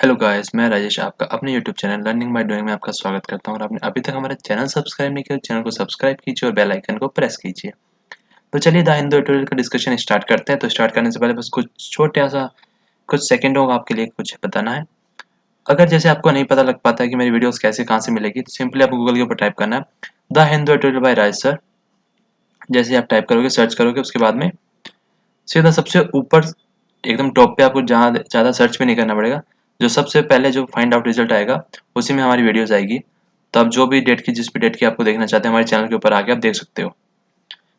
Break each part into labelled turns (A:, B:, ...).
A: Hello guys, मैं राजेश आपका अपने YouTube channel learning by doing में आपका स्वागत करता हूँ। और आपने अभी तक हमारा चैनल सब्सक्राइब नहीं किया तो चैनल को सब्सक्राइब कीजिए और बेल आइकन को प्रेस कीजिए। तो चलिए द हिंदू ट्यूटोरियल का डिस्कशन स्टार्ट करते हैं। तो स्टार्ट करने से पहले बस कुछ सेकंडों का आपके लिए कुछ बताना है। अगर जैसे आपको नहीं पता लग पाता है कि मेरी वीडियोस कैसे कहाँ से मिलेगी, तो सिंपली आपको गूगल के ऊपर टाइप करना है the Hindu tutorial bye Raj sir. जैसे आप टाइप करोगे, सर्च करोगे, उसके बाद में सीधा सबसे ऊपर एकदम टॉप पे आपको जहाँ ज़्यादा सर्च भी नहीं करना पड़ेगा, जो सबसे पहले जो फाइंड आउट रिजल्ट आएगा उसी में हमारी वीडियोस आएगी। तो आप जो भी डेट की जिस भी डेट की आपको देखना चाहते हैं, हमारे चैनल के ऊपर आके आप देख सकते हो।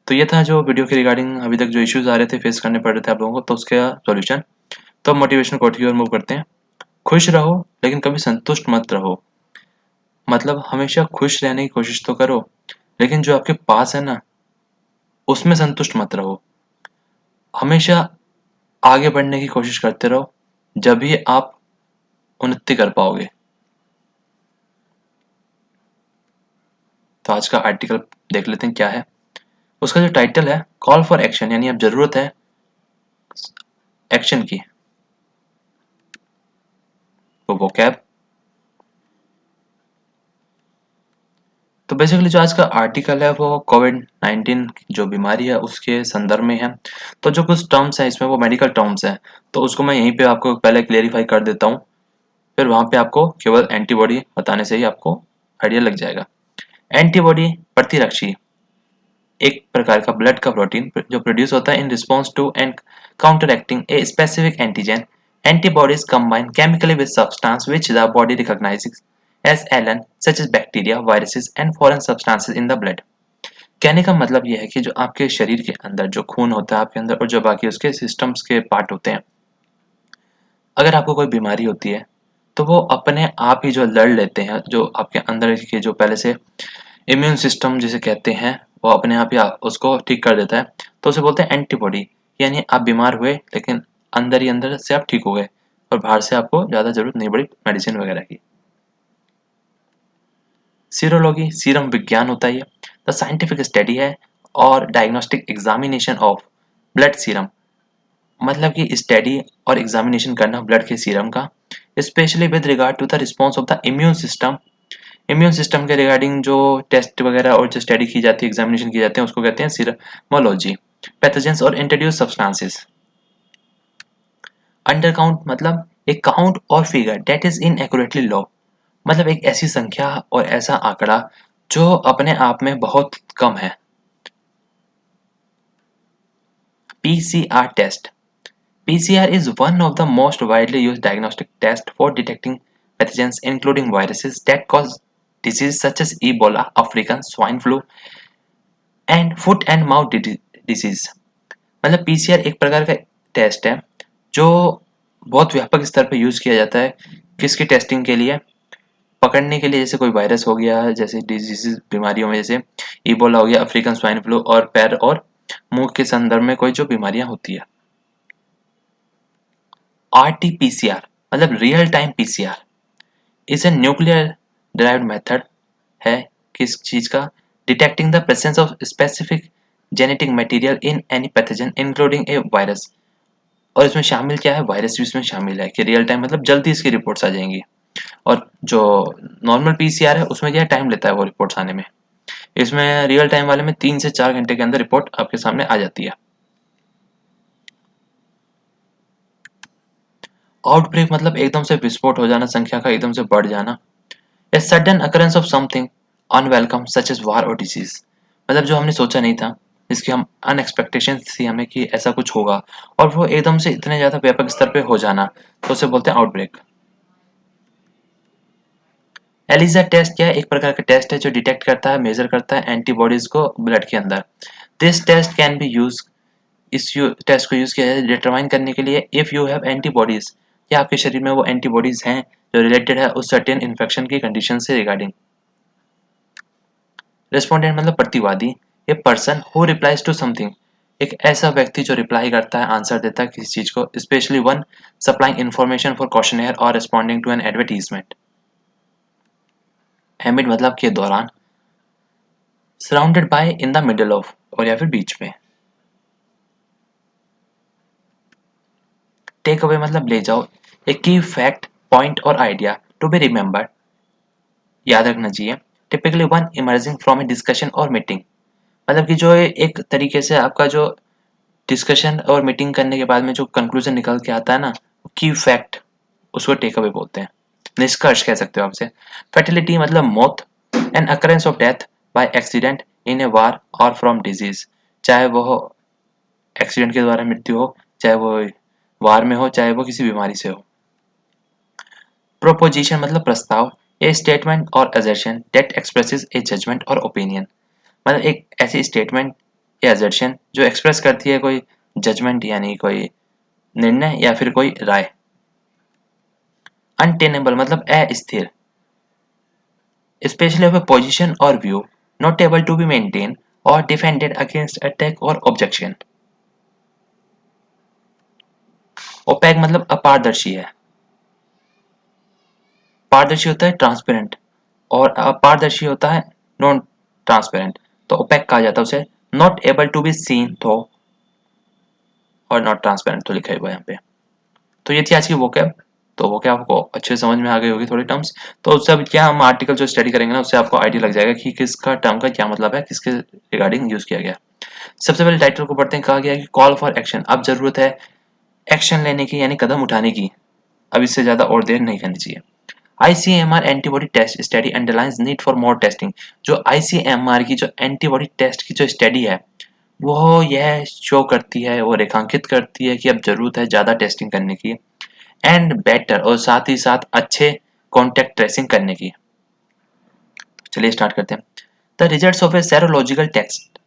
A: तो ये था जो वीडियो के रिगार्डिंग अभी तक जो इश्यूज आ रहे थे, फेस करने पड़ रहे थे आप लोगों को, तो उसका सॉल्यूशन। तो अब मोटिवेशन कोट की ओर मूव करते हैं। खुश रहो लेकिन कभी संतुष्ट मत रहो। मतलब हमेशा खुश रहने की कोशिश तो करो, लेकिन जो आपके पास है ना, उसमें संतुष्ट मत रहो। हमेशा आगे बढ़ने की कोशिश करते रहो, जब भी आप उन्नति कर पाओगे। तो आज का आर्टिकल देख लेते हैं क्या है। उसका जो टाइटल है कॉल फॉर एक्शन, यानी अब जरूरत है एक्शन की। तो वोकैब। तो बेसिकली जो आज का आर्टिकल है वो कोविड-19 जो बीमारी है उसके संदर्भ में है। तो जो कुछ टर्म्स है इसमें वो मेडिकल टर्म्स हैं, तो उसको मैं यहीं पे आपको पहले क्लेरिफाई कर देता हूँ। फिर वहाँ पे आपको केवल एंटीबॉडी बताने से ही आपको आइडिया लग जाएगा। एंटीबॉडी प्रतिरक्षी एक प्रकार का ब्लड का प्रोटीन जो प्रोड्यूस होता है in response to and counter acting a specific antigen. Antibodies combine chemically with substance which the body recognizes as alien, such as bacteria, viruses, and foreign substances in the blood. कहने का मतलब यह है कि जो आपके शरीर के अंदर जो खून होता है आपके अंदर, और जो बाकी उसके सिस्टम्स के पार्ट होते हैं, अगर आपको कोई बीमारी होती है तो वो अपने आप ही जो लड़ लेते हैं, जो आपके अंदर के जो पहले से इम्यून सिस्टम जिसे कहते हैं, वो अपने आप ही उसको ठीक कर देता है। तो उसे बोलते हैं एंटीबॉडी। यानी आप बीमार हुए लेकिन अंदर ही अंदर से आप ठीक हो गए, और बाहर से आपको ज़्यादा जरूरत नहीं पड़ी मेडिसिन वगैरह की। सीरोलॉजी सीरम विज्ञान होता है ये। द साइंटिफिक स्टडी है और diagnostic examination of blood serum. मतलब कि स्टडी और एग्जामिनेशन करना ब्लड के सीरम का, specially with regard to the response of the immune system. Immune system के रिगार्डिंग जो टेस्ट वगैरह और जो स्टडी की जाती है, एग्जामिनेशन की जाते हैं, उसको कहते हैं सीरमोलॉजी। पैथोजेंस और इंट्रोड्यूस सब्सटेंसेस। अंडर काउंट मतलब एक काउंट और फिगर दैट इज इनएक्यूरेटली लो। मतलब एक ऐसी संख्या और ऐसा आंकड़ा जो अपने आप में बहुत कम है। PCR test. PCR is one of the most widely used diagnostic tests for detecting pathogens including viruses that cause diseases such as Ebola, African swine flu and foot and mouth disease। मतलब PCR एक प्रकार का test है जो बहुत व्यापक स्तर पर यूज किया जाता है। किसकी टेस्टिंग के लिए? पकड़ने के लिए, जैसे कोई वायरस हो गया, जैसे डिजीज बीमारियों में, जैसे इबोला हो गया, अफ्रीकन स्वाइन फ्लू, और पैर और मुंह के संदर्भ में कोई जो बीमारियां होती है। आरटीपीसीआर मतलब रियल टाइम पीसीआर इसे न्यूक्लियर डिराइव्ड मेथड है। किस चीज का? Detecting the presence of specific genetic material in any pathogen including A virus. और इसमें शामिल क्या है? वायरस भी इसमें शामिल है कि रियल टाइम मतलब जल्दी इसकी रिपोर्ट्स आ जाएंगी। और जो नॉर्मल पीसीआर है उसमें क्या टाइम लेता है वो रिपोर्ट्स आने में। इसमें रियल टाइम वाले में 3 से 4 घंटे के अंदर रिपोर्ट आपके सामने आ जाती है। आउटब्रेक मतलब एकदम से विस्फोट हो जाना, संख्या का एकदम से बढ़ जाना। A sudden occurrence of something unwelcome such as war or disease। मतलब जो हमने सोचा नहीं था, जिसकी हम अनएक्सपेक्टेशन थी हमें कि ऐसा कुछ होगा, और वो एकदम से इतने ज्यादा व्यापक स्तर पे हो जाना, तो उसे बोलते हैं आउटब्रेक। एलिजा टेस्ट क्या है? एक प्रकार का टेस्ट है जो डिटेक्ट करता है, मेजर करता है एंटीबॉडीज को ब्लड के अंदर। This test can be use इस टेस्ट को यूज किया जाए डिटरमाइन करने के लिए इफ यू हैव एंटीबॉडीज, या आपके शरीर में वो एंटीबॉडीज हैं जो रिलेटेड है उस सर्टेन इन्फेक्शन की कंडीशन से रिगार्डिंग। रेस्पोंडेंट मतलब प्रतिवादी। A person who replies to something एक ऐसा व्यक्ति जो रिप्लाई करता है, आंसर देता है किसी चीज को, specially one supplying information for questionnaire और responding to an advertisement. Amid मतलब के दौरान। Surrounded by in the middle of और या फिर बीच में। टेक अवे मतलब ले जाओ। ए की फैक्ट पॉइंट और आइडिया टू बी रिमेंबर्ड, याद रखना चाहिए, typically one emerging from A discussion और मीटिंग। मतलब कि जो एक तरीके से आपका जो डिस्कशन और मीटिंग करने के बाद में जो कंक्लूजन निकल के आता है ना, की फैक्ट, उसको टेक अवे बोलते हैं, निष्कर्ष कह सकते हो आपसे। फर्टिलिटी मतलब मौत, an occurrence of death by accident in a war और फ्रॉम डिजीज, चाहे वो एक्सीडेंट के द्वारा मृत्यु हो, चाहे वो वार में हो, चाहे वो किसी बीमारी से हो। प्रोपोजिशन मतलब प्रस्ताव, a statement or assertion that expresses a judgement or opinion, मतलब एक ऐसी स्टेटमेंट या असर्शन जो एक्सप्रेस करती है कोई जजमेंट यानी कोई निर्णय या फिर कोई राय। अनटेनेबल मतलब अस्थिर, specially of a position or view not able to be maintain or defended against attack or objection. Opaque मतलब अपारदर्शी है, पारदर्शी होता है ट्रांसपेरेंट और अपारदर्शी होता है नॉन ट्रांसपेरेंट, तो ओपैक कहा जाता है उसे। Not able to be seen तो, और नॉट ट्रांसपेरेंट तो लिखा हुआ है यहाँ पे। तो ये थी आज की वोकैब। तो वोकैब आपको अच्छे समझ में आ गई होगी थोड़ी टर्म्स, तो उससे अब क्या हम आर्टिकल जो स्टडी करेंगे ना, उससे आपको आइडिया लग जाएगा कि किसका टर्म का क्या मतलब है, किसके रिगार्डिंग यूज किया गया। सबसे पहले टाइटल को पढ़ते हैं। कहा गया है कि कॉल फॉर एक्शन, अब जरूरत है एक्शन लेने की यानी कदम उठाने की, अब इससे ज्यादा और देर नहीं करनी चाहिए। ICMR antibody test study underlines need for more testing, जो ICMR की जो एंटीबॉडी टेस्ट की जो स्टडी है वो यह शो करती है, वो रेखांकित करती है कि अब जरूरत है ज्यादा टेस्टिंग करने की एंड बेटर, और साथ ही साथ अच्छे कॉन्टेक्ट ट्रेसिंग करने की। चलिए स्टार्ट करते हैं। The results of a serological test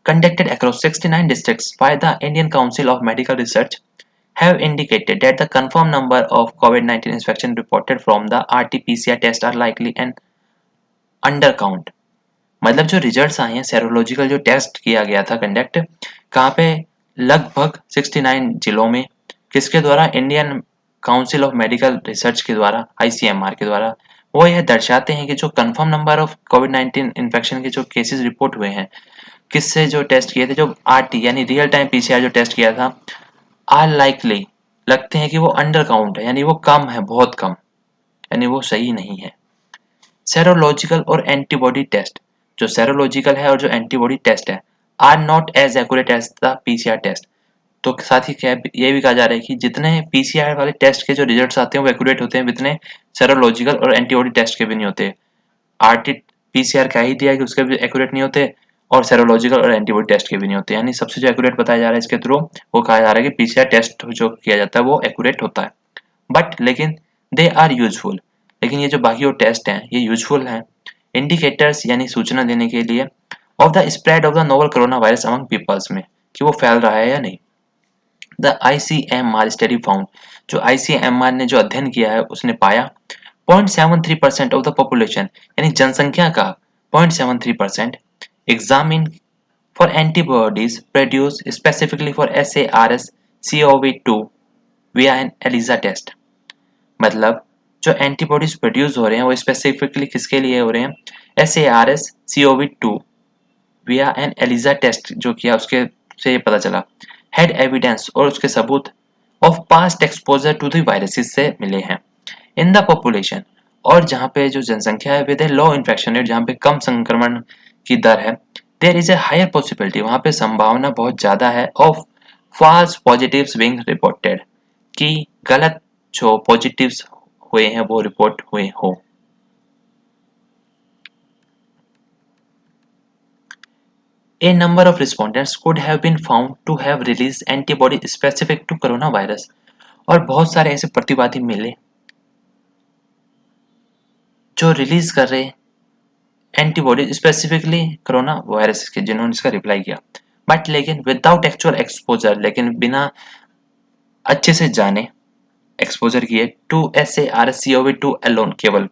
A: conducted across 69 districts by the Indian Council of Medical Research have indicated that the confirmed number of COVID-19 infection reported from the RT-PCR test are likely an undercount। मतलब जो results आए हैं serological जो test किया गया था conduct, कहाँ पे, लगभग 69 जिलों में, किसके द्वारा, Indian council of medical research के द्वारा, ICMR के द्वारा। वो यह दर्शाते हैं कि जो confirm number of covid infection के जो केसेस रिपोर्ट हुए हैं, किससे जो टेस्ट किए थे, जो RT यानी रियल टाइम PCR जो टेस्ट किया था, आर लाइकली, लगते हैं कि वो अंडर काउंट है, यानी वो कम है, बहुत कम, यानी वो सही नहीं है। सेरोलॉजिकल और एंटीबॉडी टेस्ट, जो सेरोलॉजिकल है और जो एंटीबॉडी टेस्ट है, are not as accurate as the PCR test. तो साथ ही क्या ये भी कहा जा रहा है कि जितने PCR वाले टेस्ट के जो रिजल्ट्स आते हैं वो एक्यूरेट होते हैं, उतने सेरोलॉजिकल और एंटीबॉडी टेस्ट के भी नहीं होते। RT PCR कह ही दिया कि उसके भी एक्यूरेट नहीं होते और सेरोलॉजिकल और एंटीबॉडी टेस्ट के भी नहीं होते, यानी सबसे जो एक्यूरेट बताया जा रहा है इसके थ्रू, वो कहा जा रहा है कि PCR टेस्ट जो किया जाता है वो एक्यूरेट होता है। बट लेकिन दे आर यूजफुल, लेकिन ये जो बाकी और टेस्ट हैं ये यूजफुल हैं, इंडिकेटर्स यानी सूचना देने के लिए, of the spread of the novel corona virus among peoples में, कि वो फैल रहा है या नहीं। द ICMR स्टडी फाउंड, जो ICMR ने जो अध्ययन किया है उसने पाया 0.73% ऑफ द पॉपुलेशन, यानी जनसंख्या का 0.73% examine for antibodies produce specifically for SARS-CoV-2 विया एन एलिजा टेस्ट। मतलब जो एंटीबॉडीज प्रोड्यूस हो रहे हैं वो स्पेसिफिकली किसके लिए हो रहे हैं, SARS-CoV-2 विया एन एलिजा टेस्ट जो किया उसके से ये पता चला। हेड एविडेंस, और उसके सबूत, of past exposure to the viruses से मिले हैं इन द पॉपुलेशन, और जहाँ पे जो जनसंख्या है with a low infection rate, जहाँ पे कम संक्रमण की दर है, there is a higher possibility, वहाँ पे संभावना बहुत ज्यादा है, of false positives being reported, कि गलत जो पॉजिटिव्स हुए हैं वो रिपोर्ट हुए हो। A number of respondents could have been found to have released antibody specific to coronavirus, और बहुत सारे ऐसे प्रतिवादी मिले जो रिलीज कर रहे एंटीबॉडी स्पेसिफिकली कोरोना वायरस के, जिन्होंने इसका रिप्लाई किया, बट लेकिन विदाउट एक्चुअल एक्सपोजर, लेकिन बिना अच्छे से जाने एक्सपोजर किए, टू SARS-CoV-2 अलोन केवल।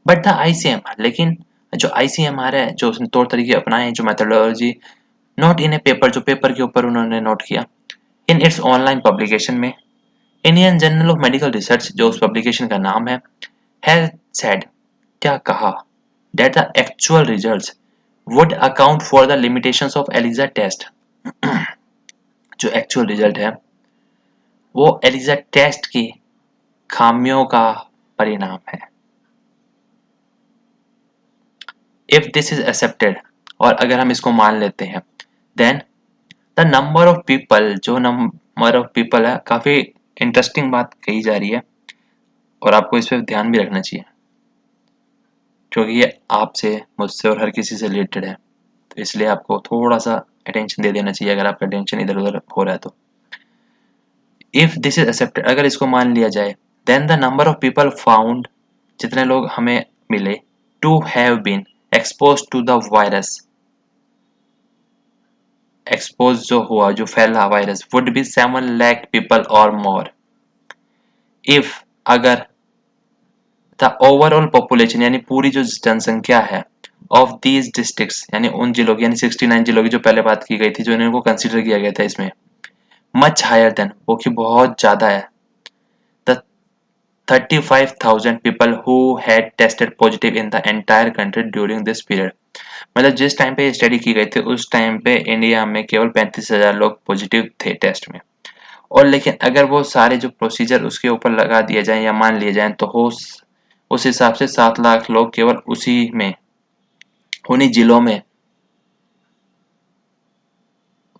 A: बट द ICMR, लेकिन जो ICMR है, जो उसने तौर तरीके अपनाए हैं, जो मेथोडोलॉजी, नोट इन ए पेपर, जो पेपर के ऊपर उन्होंने नोट किया, इन इट्स ऑनलाइन पब्लिकेशन में, Indian journal of medical research जो उस पब्लिकेशन का नाम है said, क्या कहा, that the actual results would account for the limitations of ELISA test। जो एक्चुअल रिजल्ट है वो ELISA टेस्ट की खामियों का परिणाम है। इफ दिस इज एक्सेप्टेड, और अगर हम इसको मान लेते हैं, then the number of people, जो नंबर ऑफ पीपल है, काफी इंटरेस्टिंग बात कही जा रही है और आपको इस पर ध्यान भी रखना चाहिए क्योंकि ये आपसे, मुझसे और हर किसी से रिलेटेड है, तो इसलिए आपको थोड़ा सा अटेंशन दे देना चाहिए अगर आपका अटेंशन इधर उधर हो रहा है तो। इफ दिस इज एक्सेप्टेड, अगर इसको मान लिया जाए, then the number of people found, जितने लोग हमें मिले, to have been expose to the virus, expose जो हुआ, जो फैला virus, would be 7 lakh people और मोर। इफ, अगर द ओवरऑल पॉपुलेशन, यानी पूरी जो जनसंख्या है, ऑफ दीज डिस्ट्रिक्ट्स, यानी उन जिलों की, यानी 69 जिलों की जो पहले बात की गई थी, जो इनको कंसिडर किया गया था इसमें, मच हायर देन, वो कि बहुत ज्यादा है, the 35,000 people who had tested positive in the entire country during this period. मतलब जिस टाइम पे ये स्टडी की गई थी उस टाइम पे इंडिया में केवल 35,000 लोग पॉजिटिव थे टेस्ट में। और लेकिन अगर वो सारे जो प्रोसीजर उसके ऊपर लगा दिए जाएं या मान लिए जाएं तो हो उस हिसाब से 7 लाख लोग केवल उसी में, उन्हीं जिलों में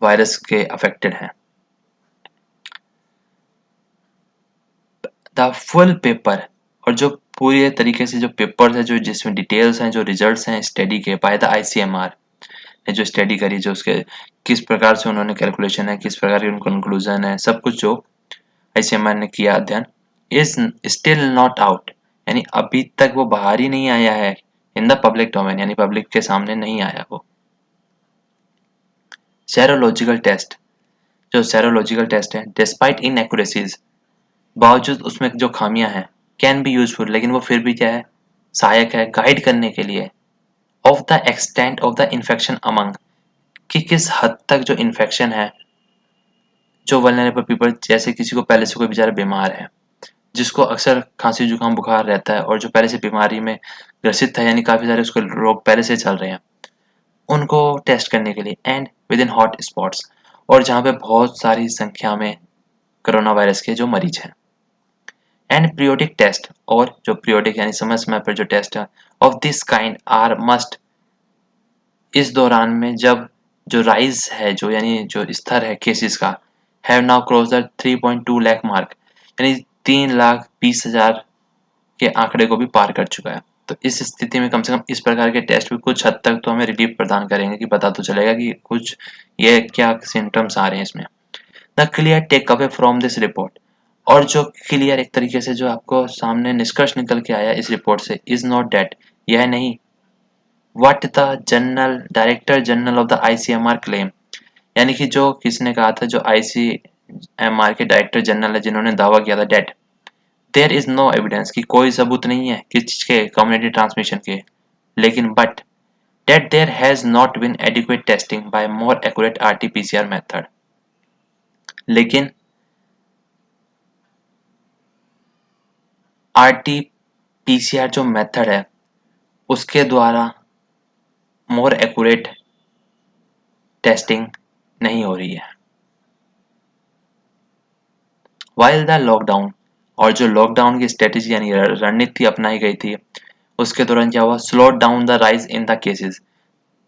A: वायरस के अफेक्टेड हैं। द फुल पेपर, और जो पूरी तरीके से जो पेपर्स है, जो जिसमें डिटेल्स हैं, जो रिजल्ट्स हैं स्टडी के बाय द आईसीएमआर ने जो स्टडी करी, जो उसके किस प्रकार से उन्होंने कैलकुलेशन है, किस प्रकार की उनका कंक्लूजन है, सब कुछ जो आईसीएमआर ने किया अध्ययन, इज स्टिल नॉट आउट, यानी अभी तक वो बाहर ही नहीं आया है इन द पब्लिक डोमेन, यानी पब्लिक के सामने नहीं आया वो। सेरोलॉजिकल टेस्ट, जो सेरोलॉजिकल टेस्ट है, डिस्पाइट इनएक्यूरेसीज, बावजूद उसमें जो खामियां हैं, कैन बी यूजफुल, लेकिन वो फिर भी क्या है, सहायक है गाइड करने के लिए, of the extent of the infection among, कि किस हद तक जो इन्फेक्शन है, जो वल्नरेबल पीपल, जैसे किसी को पहले से कोई बेचारा बीमार है, जिसको अक्सर खांसी जुकाम बुखार रहता है और जो पहले से बीमारी में ग्रसित था, यानी काफी सारे उसके रोग पहले से चल रहे हैं, उनको टेस्ट करने के लिए, and with in hot spots, और जहाँ पे बहुत सारी संख्या में कोरोना वायरस के जो मरीज हैं, एंड पीरियोडिक टेस्ट, और जो पीरियोडिक यानी समय समय पर जो टेस्ट है, of this kind are must, इस दौरान में जब जो राइज है, जो यानी जो स्तर है केसेस का, have now cross the 3.2 lakh mark, यानी 3,20,000 के आंकड़े को भी पार कर चुका है। तो इस स्थिति में कम से कम इस प्रकार के टेस्ट भी कुछ हद तक तो हमें रिलीफ प्रदान करेंगे, कि पता तो चलेगा कि कुछ ये क्या सिम्टम्स आ रहे हैं इसमें। The clear take away from this report, और जो क्लियर एक तरीके से जो आपको सामने निष्कर्ष निकल के आया इस रिपोर्ट से, इज नॉट डेट, यह नहीं, what the general director general of the ICMR claim, यानी कि जो किसने कहा था, जो आईसीएमआर के डायरेक्टर जनरल है, जिन्होंने दावा किया था, that there is no evidence, की कोई सबूत नहीं है किस चीज के, कम्युनिटी ट्रांसमिशन के, लेकिन but that there has not been adequate testing by more accurate RTPCR method, लेकिन आरटीपीसीआर जो मेथड है उसके द्वारा मोर एक्यूरेट टेस्टिंग नहीं हो रही है। वाइल द लॉकडाउन, और जो लॉकडाउन की स्ट्रेटेजी यानी रणनीति अपनाई गई थी, उसके दौरान क्या हुआ, slow down the rise in the cases,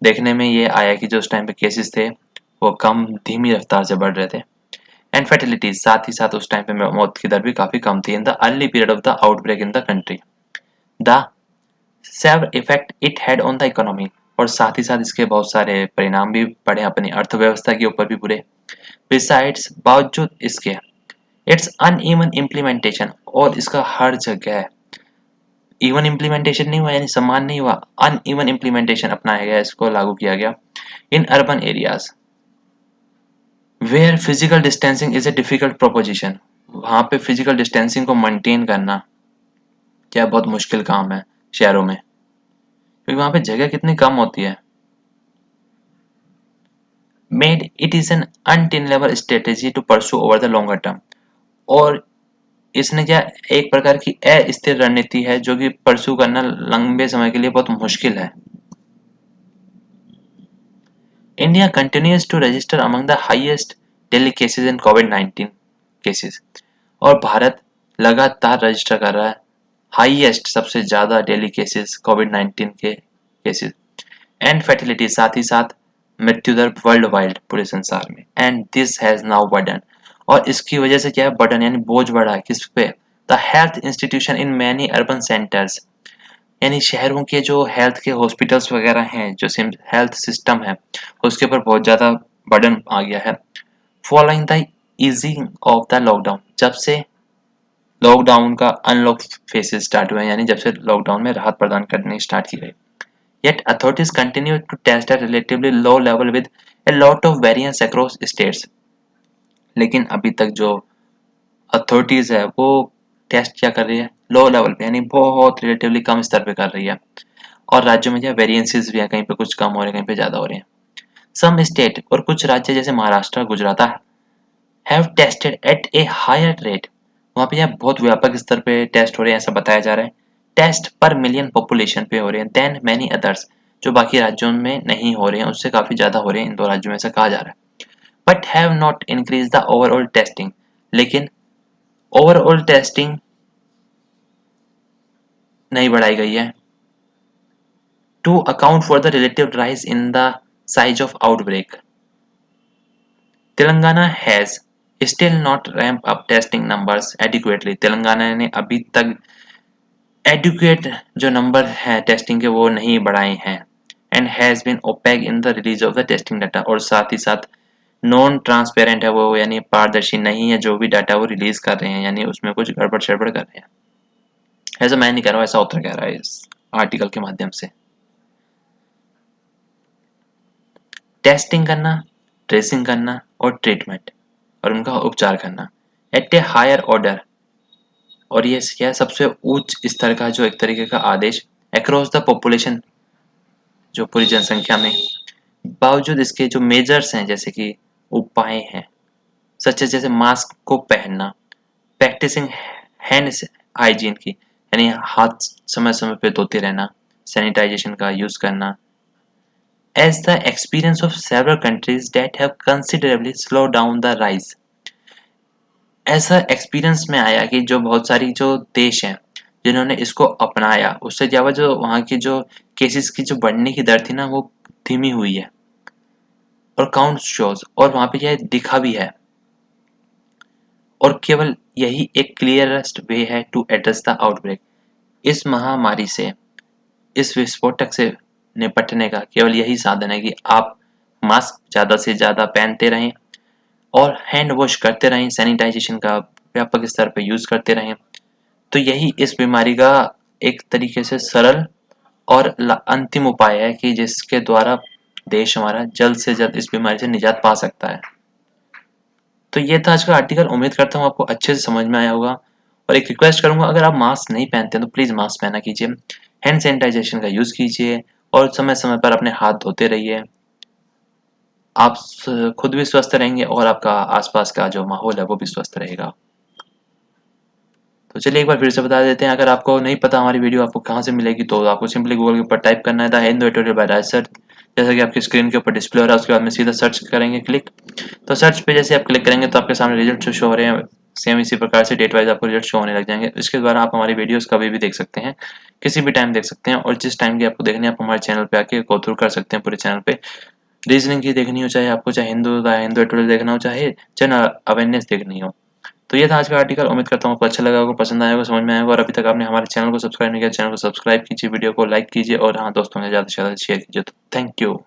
A: देखने में ये आया कि जो उस टाइम पे केसेस थे वो कम, धीमी रफ्तार से बढ़ रहे थे, एंड फर्टिलिटीज, साथ ही साथ उस टाइम पे मौत की दर भी काफी कम थी in the early period of the outbreak in the country. The severe effect it had on the economy, और साथ ही साथ इसके बहुत सारे परिणाम भी पड़े अपनी अर्थव्यवस्था के ऊपर भी बुरे। बिसाइड्स, बावजूद इसके, इट्स अनइवन इम्प्लीमेंटेशन, और इसका हर जगह इवन इम्प्लीमेंटेशन नहीं हुआ, यानी समान नहीं हुआ, अनइवन इम्प्लीमेंटेशन अपनाया गया, इसको लागू किया गया in urban areas where physical distancing is a difficult proposition, वहां पे फिजिकल डिस्टेंसिंग को मेंटेन करना क्या बहुत मुश्किल काम है शहरों में, क्योंकि वहां पे जगह कितनी कम होती है। Made it is an untenable strategy to pursue over the longer term, और इसने क्या, एक प्रकार की अस्थिर रणनीति है जो कि परस्यू करना लंबे समय के लिए बहुत मुश्किल है। India continues to register among the highest daily cases in covid 19 cases, और भारत लगातार रजिस्टर कर रहा है हाईएस्ट, सबसे ज़्यादा डेली केसेस कोविड-19 के केसेस एंड फर्टिलिटी, साथ ही साथ मृत्यु दर वर्ल्ड वाइड पूरे संसार में। And this has now burden, और इसकी वजह से क्या है, बर्डन यानी बोझ बढ़ा है किस पे, the health institution in many urban centres, यानी शहरों के जो हेल्थ के हॉस्पिटल्स वगैरह हैं, जो हेल्थ सिस्टम है, उसके ऊपर बहुत ज़्यादा बर्डन आ गया है। Following the easing of the lockdown, जब से लॉकडाउन का अनलॉक फेजेस स्टार्ट हुए, यानी जब से लॉकडाउन में राहत प्रदान करनी स्टार्ट की गई। Yet authorities continue to test at relatively low level with a lot of variance across states. लेकिन अभी तक जो अथॉरिटीज है वो टेस्ट क्या कर रही है, लो लेवल पे, यानी बहुत रिलेटिवली कम स्तर पे कर रही है, और राज्यों में क्या वेरिएंसेस भी है, कहीं पे कुछ कम हो रहे हैं, कहीं पे ज़्यादा हो रहे हैं। सम स्टेट, और कुछ राज्य जैसे Maharashtra, Gujarat have tested at a higher rate, वहाँ पे यहाँ बहुत व्यापक स्तर पे टेस्ट हो रहे हैं, ऐसा बताया जा रहा है। टेस्ट पर मिलियन पॉपुलेशन पे हो रहे हैं देन मैनी अदर्स, जो बाकी राज्यों में नहीं हो रहे हैं उससे काफ़ी ज़्यादा हो रहे हैं इन दो राज्यों में, ऐसा कहा जा रहा है। But have not increase the overall testing, लेकिन ओवरऑल टेस्टिंग नहीं बढ़ाई गई है to account for the relative rise in the size of outbreak. Telangana has still not ramp up testing numbers adequately, Telangana ने अभी तक एडुकेट जो नंबर है टेस्टिंग के वो नहीं बढ़ाए हैं। And has been opaque in the release of the testing data, और साथ ही साथ नॉन ट्रांसपेरेंट है वो, यानी पारदर्शी नहीं है जो भी डाटा वो रिलीज कर रहे हैं, यानी उसमें कुछ गड़बड़ शड़बड़ कर रहे हैं। ऐसा मैं नहीं कह रहा हूँ, ऐसा ऑथर कह रहा है इस आर्टिकल के माध्यम से। टेस्टिंग करना, ट्रेसिंग करना और ट्रीटमेंट और उनका उपचार करना एट ए हायर ऑर्डर, और ये क्या है, सबसे उच्च स्तर का जो एक तरीके का आदेश अक्रॉस द पॉपुलेशन, जो पूरी जनसंख्या में, बावजूद इसके जो मेजर्स हैं, जैसे कि उपाय हैं, सच है जैसे मास्क को पहनना, प्रैक्टिसिंग हैंड हाइजीन की, यानी हाथ समय समय पे धोते रहना, सैनिटाइजेशन का यूज करना, as the experience of several countries that have considerably slow down the rise, ऐसा एक्सपीरियंस में आया कि जो बहुत सारी जो देश हैं जिन्होंने इसको अपनाया, उससे ज्यादा जो वहाँ की जो केसेस की जो बढ़ने की दर थी ना, वो धीमी हुई है, और काउंट शोज, और वहाँ पे यह दिखा भी है, और केवल यही एक क्लियरेस्ट वे है टू एड्रेस द आउटब्रेक, इस महामारी से, इस विस्फोटक से निपटने का केवल यही साधन है कि आप मास्क ज़्यादा से ज़्यादा पहनते रहें और हैंड वॉश करते रहें, सैनिटाइजेशन का व्यापक स्तर पर यूज़ करते रहें। तो यही इस बीमारी का एक तरीके से सरल और अंतिम उपाय है कि जिसके द्वारा देश हमारा जल्द से जल्द इस बीमारी से निजात पा सकता है। तो ये था आज का आर्टिकल, उम्मीद करता हूँ आपको अच्छे से समझ में आया होगा, और एक रिक्वेस्ट करूंगा, अगर आप मास्क नहीं पहनते हैं तो प्लीज़ मास्क पहना कीजिए, हैंड सैनिटाइजेशन का यूज़ कीजिए, और समय समय पर अपने हाथ धोते रहिए। आप खुद भी स्वस्थ रहेंगे और आपका आसपास का जो माहौल है वो भी स्वस्थ रहेगा। तो चलिए एक बार फिर से बता देते हैं, अगर आपको नहीं पता हमारी वीडियो आपको कहाँ से मिलेगी, तो आपको सिंपली गूगल के ऊपर टाइप करना है the Hindu editorial by Raj sir, जैसा कि आपकी स्क्रीन के ऊपर डिस्प्ले हो रहा है, उसके बाद में सीधा सर्च करेंगे क्लिक। तो सर्च पे जैसे आप क्लिक करेंगे तो आपके सामने रिजल्ट शो हो रहे हैं, सेम इसी प्रकार से डेट वाइज आपको रिजल्ट शो होने लग जाएंगे। इसके द्वारा आप हमारी वीडियोस कभी भी देख सकते हैं, किसी भी टाइम देख सकते हैं, और जिस टाइम की आपको देखनी है आप हमारे चैनल पे आके गो थ्रू कर सकते हैं। पूरे चैनल पे रीजनिंग की देखनी हो, चाहे आपको चाहे हिंदू एडिटोरियल देखना हो, चाहे जनरल अवेयरनेस देखनी हो। तो ये था आज का आर्टिकल, उम्मीद करता हूँ आपको अच्छा लगा होगा, पसंद आया होगा, समझ में आया होगा, और अभी तक आपने हमारे चैनल को सब्सक्राइब नहीं किया, चैनल को सब्सक्राइब कीजिए, वीडियो को लाइक कीजिए, और हाँ दोस्तों में ज़्यादा से ज़्यादा शेयर कीजिए। तो थैंक यू।